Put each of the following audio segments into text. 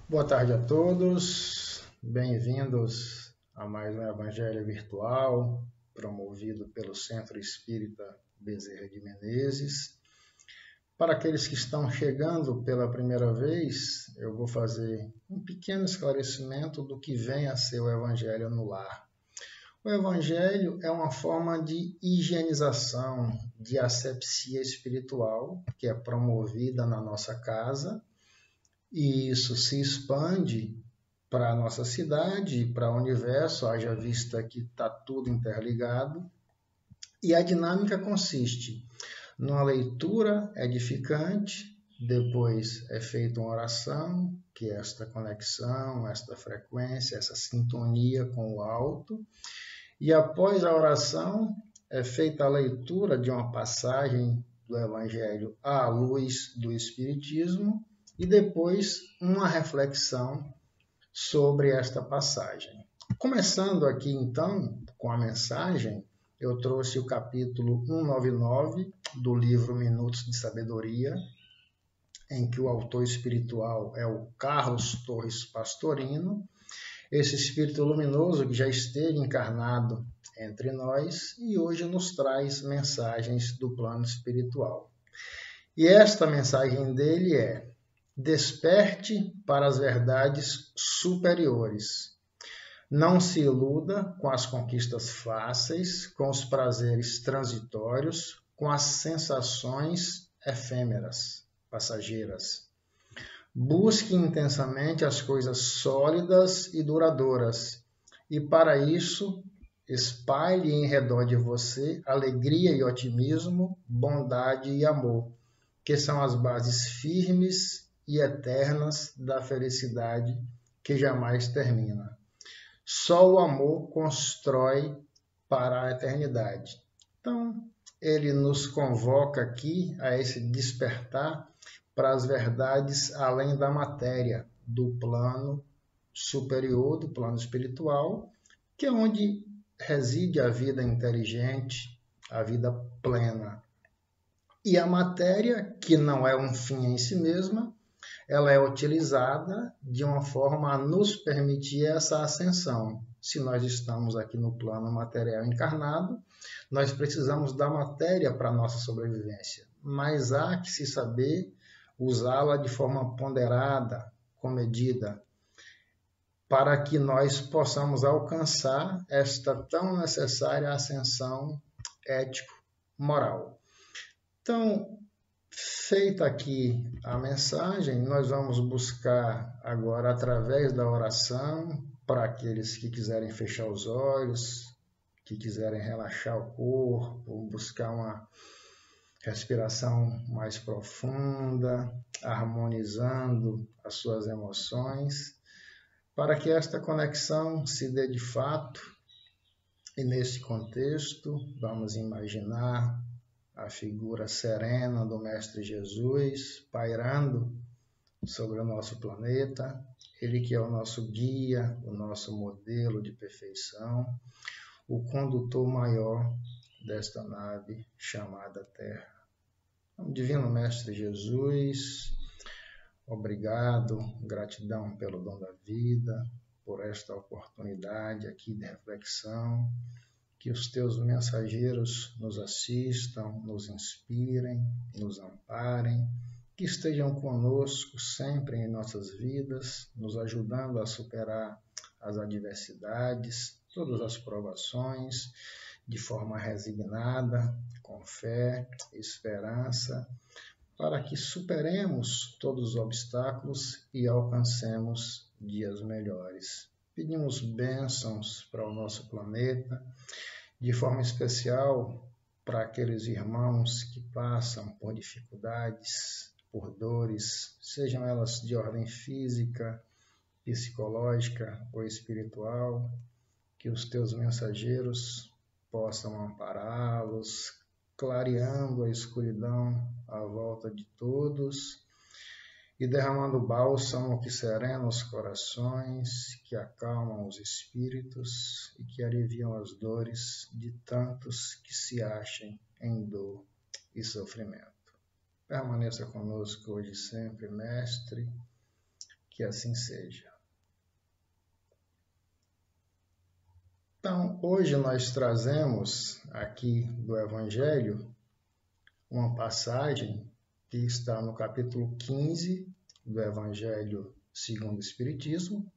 Boa tarde a todos, bem-vindos a mais um Evangelho Virtual, promovido pelo Centro Espírita Bezerra de Menezes. Para aqueles que estão chegando pela primeira vez, eu vou fazer um pequeno esclarecimento do que vem a ser o Evangelho no lar. O Evangelho é uma forma de higienização, de asepsia espiritual, que é promovida na nossa casa, e isso se expande para a nossa cidade, para o universo, haja vista que está tudo interligado. E a dinâmica consiste numa leitura edificante, depois é feita uma oração, que é esta conexão, esta frequência, essa sintonia com o alto, e após a oração é feita a leitura de uma passagem do Evangelho à luz do Espiritismo, e depois uma reflexão sobre esta passagem. Começando aqui então com a mensagem, eu trouxe o capítulo 199 do livro Minutos de Sabedoria, em que o autor espiritual é o Carlos Torres Pastorino, esse espírito luminoso que já esteve encarnado entre nós e hoje nos traz mensagens do plano espiritual. E esta mensagem dele é: desperte para as verdades superiores. Não se iluda com as conquistas fáceis, com os prazeres transitórios, com as sensações efêmeras, passageiras. Busque intensamente as coisas sólidas e duradouras, e para isso espalhe em redor de você alegria e otimismo, bondade e amor, que são as bases firmes e eternas da felicidade que jamais termina. Só o amor constrói para a eternidade. Então, ele nos convoca aqui a esse despertar para as verdades além da matéria, do plano superior, do plano espiritual, que é onde reside a vida inteligente, a vida plena. E a matéria, que não é um fim em si mesma, ela é utilizada de uma forma a nos permitir essa ascensão. Se nós estamos aqui no plano material encarnado, nós precisamos da matéria para a nossa sobrevivência, mas há que se saber usá-la de forma ponderada, comedida, para que nós possamos alcançar esta tão necessária ascensão ético-moral. Então, feita aqui a mensagem, nós vamos buscar agora, através da oração, para aqueles que quiserem fechar os olhos, que quiserem relaxar o corpo, buscar uma respiração mais profunda, harmonizando as suas emoções, para que esta conexão se dê de fato. E nesse contexto, vamos imaginar a figura serena do Mestre Jesus pairando sobre o nosso planeta, ele que é o nosso guia, o nosso modelo de perfeição, o condutor maior desta nave chamada Terra. Então, Divino Mestre Jesus, obrigado, gratidão pelo dom da vida, por esta oportunidade aqui de reflexão. Que os teus mensageiros nos assistam, nos inspirem, nos amparem, que estejam conosco sempre em nossas vidas, nos ajudando a superar as adversidades, todas as provações, de forma resignada, com fé, esperança, para que superemos todos os obstáculos e alcancemos dias melhores. Pedimos bênçãos para o nosso planeta, de forma especial para aqueles irmãos que passam por dificuldades, por dores, sejam elas de ordem física, psicológica ou espiritual, que os teus mensageiros possam ampará-los, clareando a escuridão à volta de todos e derramando bálsamo que serena os corações, que acalmam os espíritos e que aliviam as dores de tantos que se achem em dor e sofrimento. Permaneça conosco hoje e sempre, Mestre, Que assim seja. Então, hoje nós trazemos aqui do Evangelho uma passagem que está no capítulo 15 do Evangelho segundo o Espiritismo,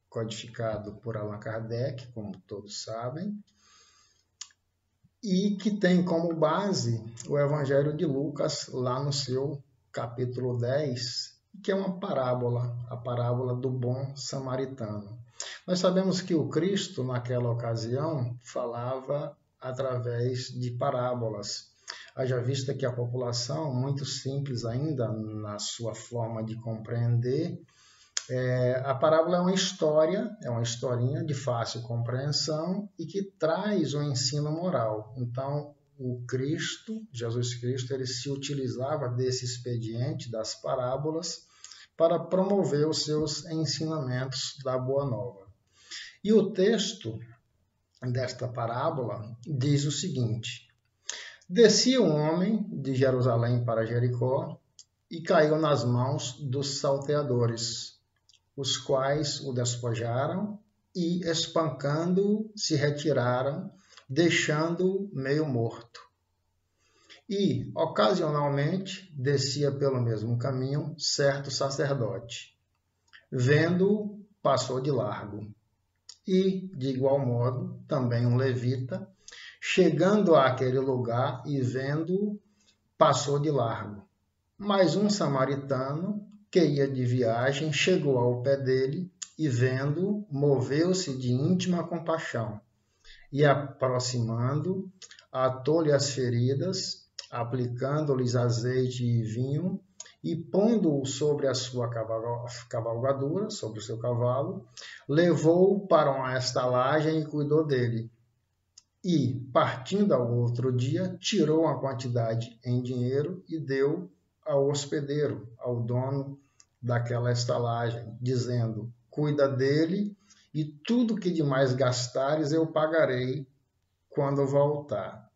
codificado por Allan Kardec, como todos sabem, e que tem como base o Evangelho de Lucas, lá no seu capítulo 10, que é uma parábola, a parábola do bom samaritano. Nós sabemos que o Cristo, naquela ocasião, falava através de parábolas. Haja vista que a população, muito simples ainda na sua forma de compreender, a parábola é uma historinha de fácil compreensão e que traz um ensino moral. Então, o Cristo, Jesus Cristo, ele se utilizava desse expediente das parábolas para promover os seus ensinamentos da Boa Nova. E o texto desta parábola diz o seguinte: descia um homem de Jerusalém para Jericó e caiu nas mãos dos salteadores, os quais o despojaram e, espancando-o, se retiraram, deixando-o meio morto. E, ocasionalmente, descia pelo mesmo caminho certo sacerdote. Vendo-o, passou de largo. E, de igual modo, também um levita, chegando àquele lugar e vendo-o, passou de largo. Mas um samaritano, que ia de viagem, chegou ao pé dele e, vendo-o, moveu-se de íntima compaixão. E, aproximando, atou-lhe as feridas, aplicando-lhes azeite e vinho, e pondo-o sobre a sua cavalgadura, sobre o seu cavalo, levou-o para uma estalagem e cuidou dele. E, partindo ao outro dia, tirou uma quantidade em dinheiro e deu ao hospedeiro, ao dono daquela estalagem, dizendo: cuida dele e tudo que demais gastares eu pagarei quando voltar.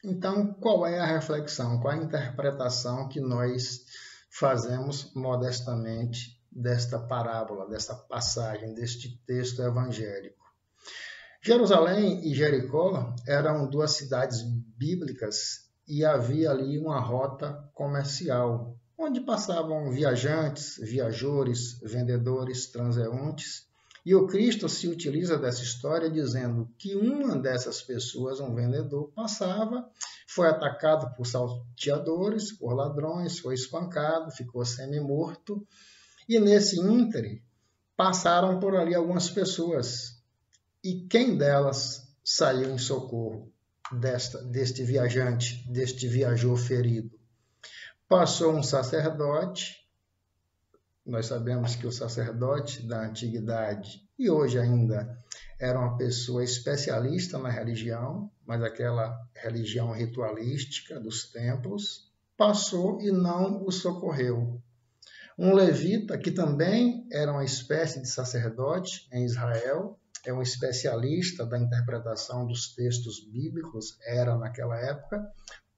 Então, qual é a reflexão, qual é a interpretação que nós fazemos modestamente desta parábola, desta passagem, deste texto evangélico? Jerusalém e Jericó eram duas cidades bíblicas e havia ali uma rota comercial, onde passavam viajantes, viajores, vendedores, transeuntes. E o Cristo se utiliza dessa história dizendo que uma dessas pessoas, um vendedor, passava, foi atacado por salteadores, por ladrões, foi espancado, ficou semi-morto. E nesse íntere passaram por ali algumas pessoas. E quem delas saiu em socorro deste viajante, deste viajor ferido? Passou um sacerdote. Nós sabemos que o sacerdote da antiguidade, e hoje ainda, era uma pessoa especialista na religião, mas aquela religião ritualística dos templos, passou e não o socorreu. Um levita, que também era uma espécie de sacerdote em Israel, é um especialista da interpretação dos textos bíblicos, era naquela época,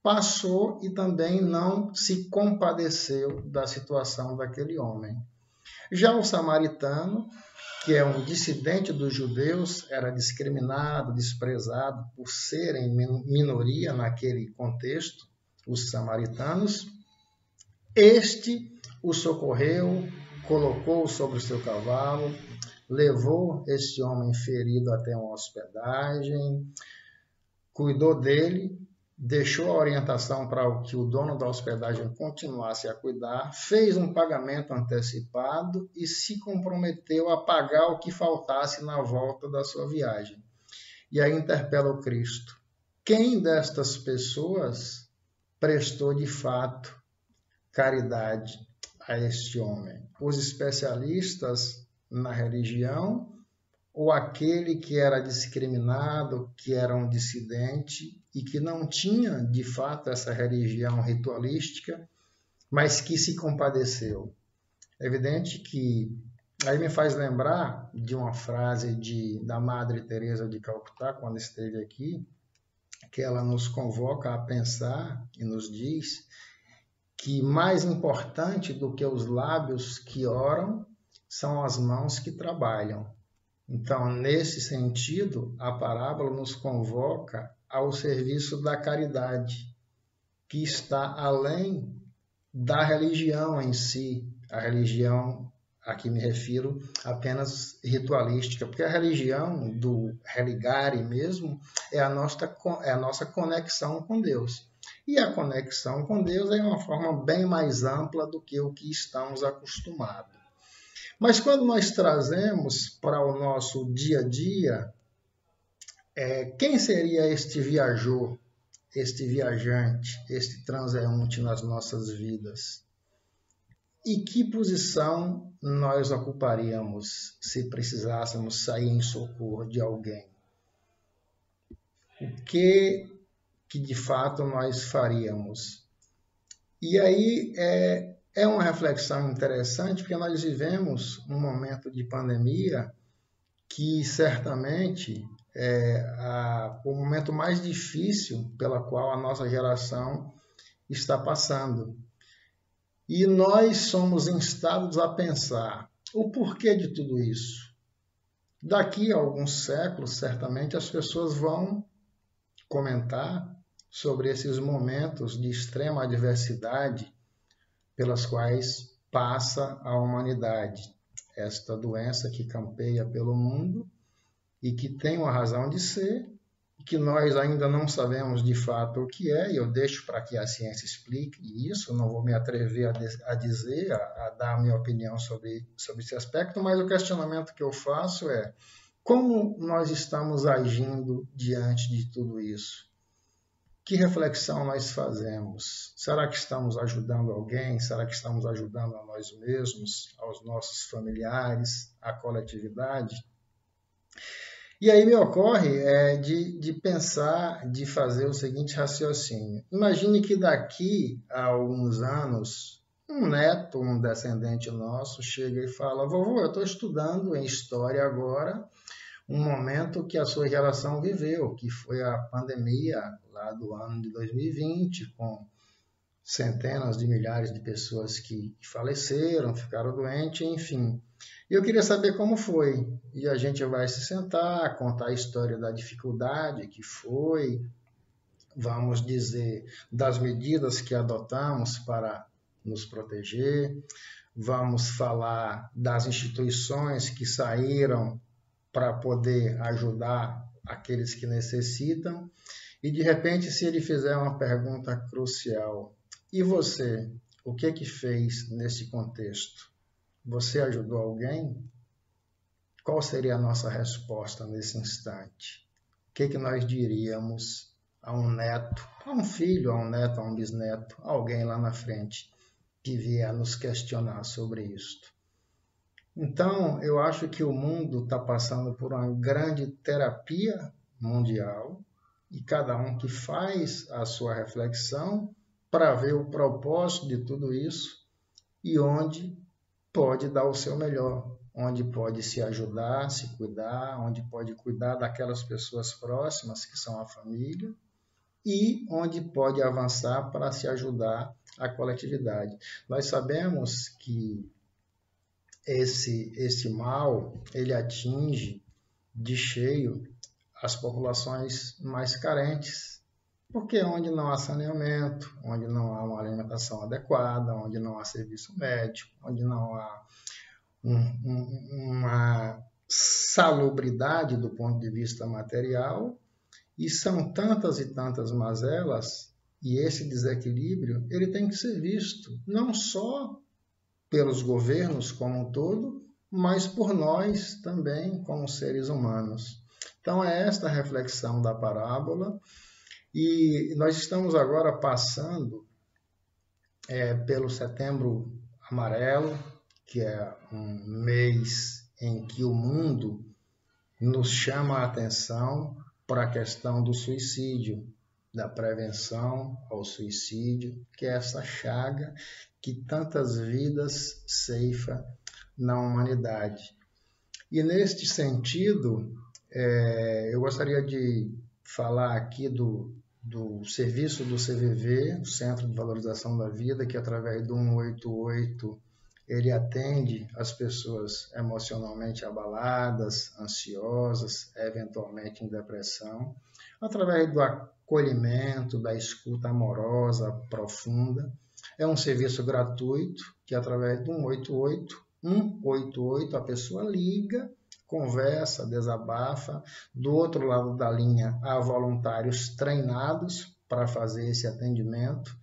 passou e também não se compadeceu da situação daquele homem. Já o samaritano, que é um dissidente dos judeus, era discriminado, desprezado por serem minoria naquele contexto, os samaritanos. Este o socorreu, colocou sobre o seu cavalo, levou este homem ferido até uma hospedagem, cuidou dele, deixou a orientação para que o dono da hospedagem continuasse a cuidar, fez um pagamento antecipado e se comprometeu a pagar o que faltasse na volta da sua viagem. E aí interpela o Cristo: quem destas pessoas prestou de fato caridade a este homem? Os especialistas na religião ou aquele que era discriminado, que era um dissidente e que não tinha, de fato, essa religião ritualística, mas que se compadeceu? É evidente que aí me faz lembrar de uma frase da Madre Teresa de Calcutá, quando esteve aqui, que ela nos convoca a pensar e nos diz que mais importante do que os lábios que oram são as mãos que trabalham. Então, nesse sentido, a parábola nos convoca ao serviço da caridade, que está além da religião em si, a religião a que me refiro apenas ritualística, porque a religião do religare mesmo é a nossa conexão com Deus. E a conexão com Deus é uma forma bem mais ampla do que o que estamos acostumados. Mas quando nós trazemos para o nosso dia a dia, quem seria este viajor, este viajante, este transeunte nas nossas vidas? E que posição nós ocuparíamos se precisássemos sair em socorro de alguém? O que de fato nós faríamos? E aí é uma reflexão interessante, porque nós vivemos um momento de pandemia que certamente é o momento mais difícil pela qual a nossa geração está passando. E nós somos instados a pensar o porquê de tudo isso. Daqui a alguns séculos, certamente, as pessoas vão comentar sobre esses momentos de extrema adversidade pelas quais passa a humanidade. Esta doença que campeia pelo mundo e que tem uma razão de ser, que nós ainda não sabemos de fato o que é, e eu deixo para que a ciência explique isso, não vou me atrever a dizer, a dar a minha opinião sobre esse aspecto, mas o questionamento que eu faço é como nós estamos agindo diante de tudo isso? Que reflexão nós fazemos? Será que estamos ajudando alguém? Será que estamos ajudando a nós mesmos, aos nossos familiares, à coletividade? E aí me ocorre de pensar, de fazer o seguinte raciocínio. Imagine que daqui a alguns anos, um neto, um descendente nosso, chega e fala: vovô, eu estou estudando em História agora um momento que a sua geração viveu, que foi a pandemia lá do ano de 2020, com centenas de milhares de pessoas que faleceram, ficaram doentes, enfim. E eu queria saber como foi. E a gente vai se sentar, contar a história da dificuldade que foi, vamos dizer, das medidas que adotamos para nos proteger, vamos falar das instituições que saíram para poder ajudar aqueles que necessitam. E, de repente, se ele fizer uma pergunta crucial, e você, o que fez nesse contexto? Você ajudou alguém? Qual seria a nossa resposta nesse instante? O que nós diríamos a um neto, a um filho, a um neto, a um bisneto, a alguém lá na frente que vier nos questionar sobre isto? Então, eu acho que o mundo está passando por uma grande terapia mundial e cada um que faz a sua reflexão para ver o propósito de tudo isso e onde pode dar o seu melhor, onde pode se ajudar, se cuidar, onde pode cuidar daquelas pessoas próximas que são a família e onde pode avançar para se ajudar a coletividade. Nós sabemos que esse mal, ele atinge de cheio as populações mais carentes, porque onde não há saneamento, onde não há uma alimentação adequada, onde não há serviço médico, onde não há uma salubridade do ponto de vista material, e são tantas e tantas mazelas, e esse desequilíbrio ele tem que ser visto não só pelos governos como um todo, mas por nós também como seres humanos. Então é esta a reflexão da parábola, e nós estamos agora passando pelo Setembro Amarelo, que é um mês em que o mundo nos chama a atenção para a questão do suicídio, da prevenção ao suicídio, que é essa chaga que tantas vidas ceifa na humanidade. E neste sentido, eu gostaria de falar aqui do serviço do CVV, o Centro de Valorização da Vida, que através do 188 ele atende as pessoas emocionalmente abaladas, ansiosas, eventualmente em depressão, através do acolhimento, da escuta amorosa, profunda. É um serviço gratuito que, através do 188, a pessoa liga, conversa, desabafa. Do outro lado da linha, há voluntários treinados para fazer esse atendimento,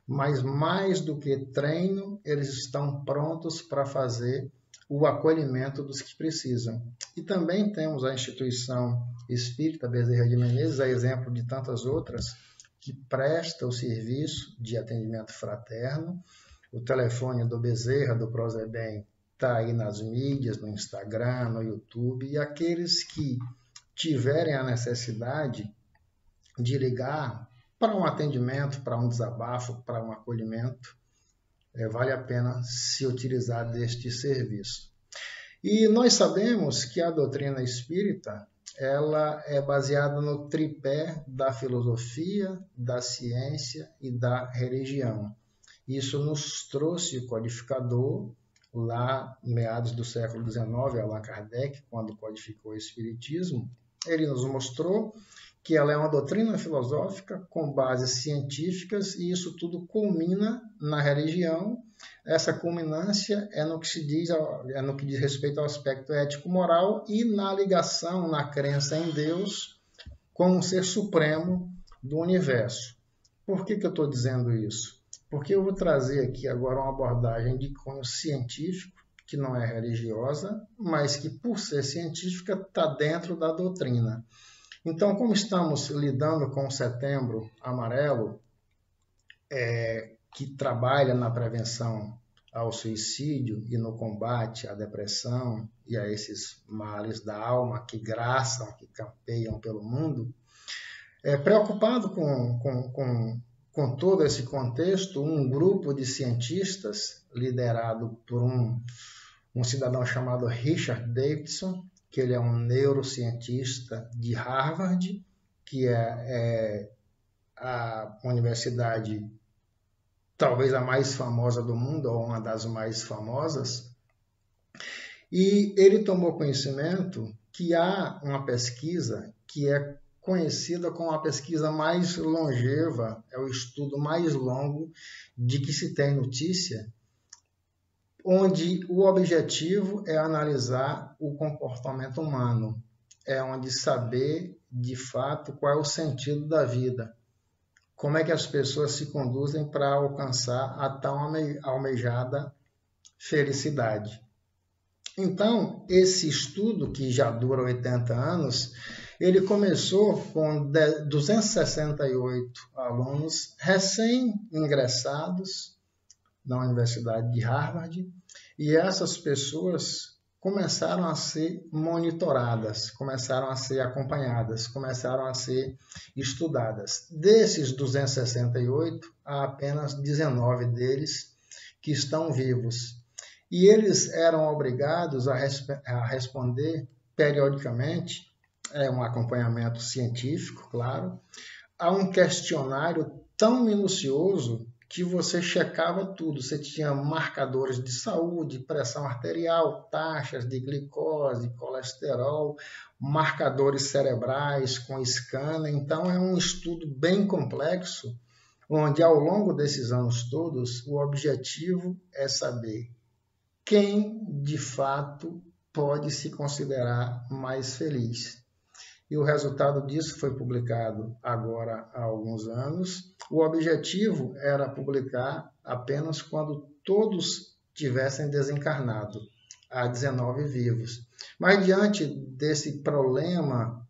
mas mais do que treino, eles estão prontos para fazer o acolhimento dos que precisam. E também temos a instituição Espírita Bezerra de Menezes, a exemplo de tantas outras, que presta o serviço de atendimento fraterno. O telefone do Bezerra, do Prozebem, está aí nas mídias, no Instagram, no YouTube, e aqueles que tiverem a necessidade de ligar para um atendimento, para um desabafo, para um acolhimento, vale a pena se utilizar deste serviço. E nós sabemos que a doutrina espírita ela é baseada no tripé da filosofia, da ciência e da religião. Isso nos trouxe o codificador lá em meados do século XIX, Allan Kardec, quando codificou o Espiritismo. Ele nos mostrou que ela é uma doutrina filosófica com bases científicas e isso tudo culmina na religião. Essa culminância é no que diz respeito ao aspecto ético-moral e na ligação, na crença em Deus como um ser supremo do universo. Por que eu estou dizendo isso? Porque eu vou trazer aqui agora uma abordagem de cunho científico, que não é religiosa, mas que, por ser científica, está dentro da doutrina. Então, como estamos lidando com o Setembro Amarelo, que trabalha na prevenção ao suicídio e no combate à depressão e a esses males da alma que graçam, que campeiam pelo mundo, preocupado com todo esse contexto, um grupo de cientistas, liderado por um cidadão chamado Richard Davidson, que ele é um neurocientista de Harvard, que é a universidade talvez a mais famosa do mundo, ou uma das mais famosas, e ele tomou conhecimento que há uma pesquisa que é conhecida como a pesquisa mais longeva, é o estudo mais longo de que se tem notícia, onde o objetivo é analisar o comportamento humano, é onde saber, de fato, qual é o sentido da vida, como é que as pessoas se conduzem para alcançar a tão almejada felicidade. Então, esse estudo, que já dura 80 anos, ele começou com 268 alunos recém-ingressados na Universidade de Harvard, e essas pessoas começaram a ser monitoradas, começaram a ser acompanhadas, começaram a ser estudadas. Desses 268, há apenas 19 deles que estão vivos. E eles eram obrigados a responder periodicamente, um acompanhamento científico, claro, a um questionário tão minucioso que você checava tudo. Você tinha marcadores de saúde, pressão arterial, taxas de glicose, colesterol, marcadores cerebrais com scanner. Então, é um estudo bem complexo, onde, ao longo desses anos todos, o objetivo é saber quem, de fato, pode se considerar mais feliz. E o resultado disso foi publicado agora há alguns anos. O objetivo era publicar apenas quando todos tivessem desencarnado, há 19 vivos. Mas diante desse problema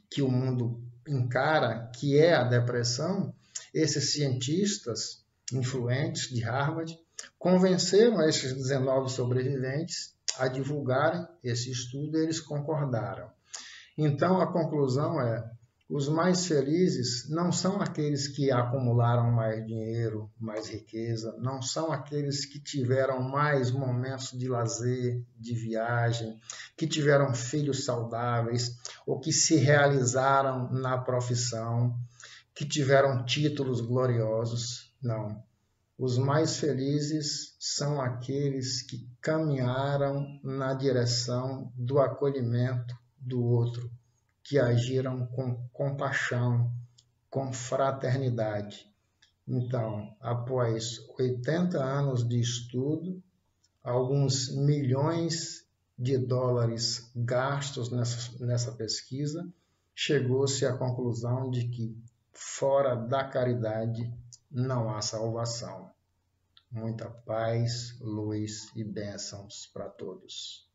que o mundo encara, que é a depressão, esses cientistas influentes de Harvard convenceram esses 19 sobreviventes a divulgarem esse estudo e eles concordaram. Então, a conclusão é: os mais felizes não são aqueles que acumularam mais dinheiro, mais riqueza, não são aqueles que tiveram mais momentos de lazer, de viagem, que tiveram filhos saudáveis, ou que se realizaram na profissão, que tiveram títulos gloriosos. Não. Os mais felizes são aqueles que caminharam na direção do acolhimento do outro, que agiram com compaixão, com fraternidade. Então, após 80 anos de estudo, alguns milhões de dólares gastos nessa pesquisa, chegou-se à conclusão de que fora da caridade não há salvação. Muita paz, luz e bênçãos para todos.